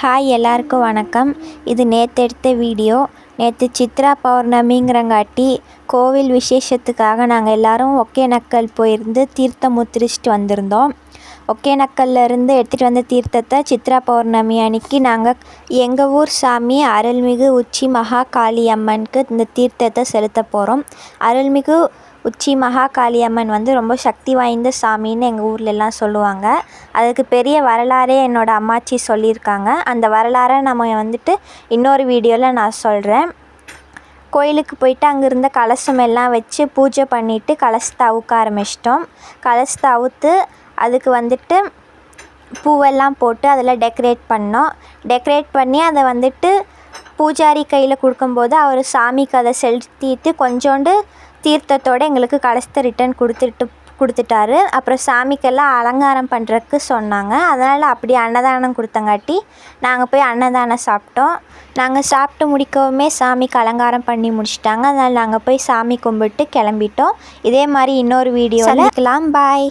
Hi எல்லாருக்கும் வணக்கம். இது நேற்று எடுத்த வீடியோ. நேற்று சித்ரா பௌர்ணமிங்கிறங்காட்டி கோவில் விசேஷத்துக்காக நாங்கள் எல்லோரும் ஒகேனக்கல் போயிருந்து தீர்த்தம் ஊற்றிட்டு வந்திருந்தோம். ஒகேனக்கல்லேருந்து எடுத்துகிட்டு வந்த தீர்த்தத்தை சித்ரா பௌர்ணமி அன்னைக்கு நாங்கள் எங்கள் ஊர் சாமி அருள்மிகு உச்சி மகா காளி அம்மனுக்கு இந்த தீர்த்தத்தை செலுத்த போகிறோம். அருள்மிகு உச்சி மகா காளி அம்மன் ரொம்ப சக்தி வாய்ந்த சாமின்னு எங்கள் ஊர்லெலாம் சொல்லுவாங்க. அதுக்கு பெரிய வரலாறே என்னோடய அம்மாச்சி சொல்லியிருக்காங்க. அந்த வரலாறை நம்ம இன்னொரு வீடியோவில் நான் சொல்கிறேன். கோயிலுக்கு போயிட்டு அங்கே இருந்த கலசம் எல்லாம் வச்சு பூஜை பண்ணிவிட்டு கலசத்தை அவுக்க ஆரம்பிச்சிட்டோம். கலசத்தை அவுத்து அதுக்கு பூவெல்லாம் போட்டு அதில் டெக்கரேட் பண்ணோம். டெக்கரேட் பண்ணி அதை பூஜாரி கையில் கொடுக்கும்போது அவர் சாமிக்கு அதை செலுத்திட்டு கொஞ்சோண்டு தீர்த்தத்தோடு எங்களுக்கு கலசத்தை ரிட்டன் கொடுத்துட்டாரு. அப்புறம் சாமிக்கெல்லாம் அலங்காரம் பண்ணுறதுக்கு சொன்னாங்க. அதனால் அப்படி அன்னதானம் கொடுத்தங்காட்டி நாங்கள் போய் அன்னதானம் சாப்பிட்டோம். நாங்கள் சாப்பிட்டு முடிக்கவுமே சாமிக்கு அலங்காரம் பண்ணி முடிச்சிட்டாங்க. அதனால் நாங்கள் போய் சாமி கும்பிட்டு கிளம்பிட்டோம். இதே மாதிரி இன்னொரு வீடியோவில் சந்திக்கலாம். பாய்.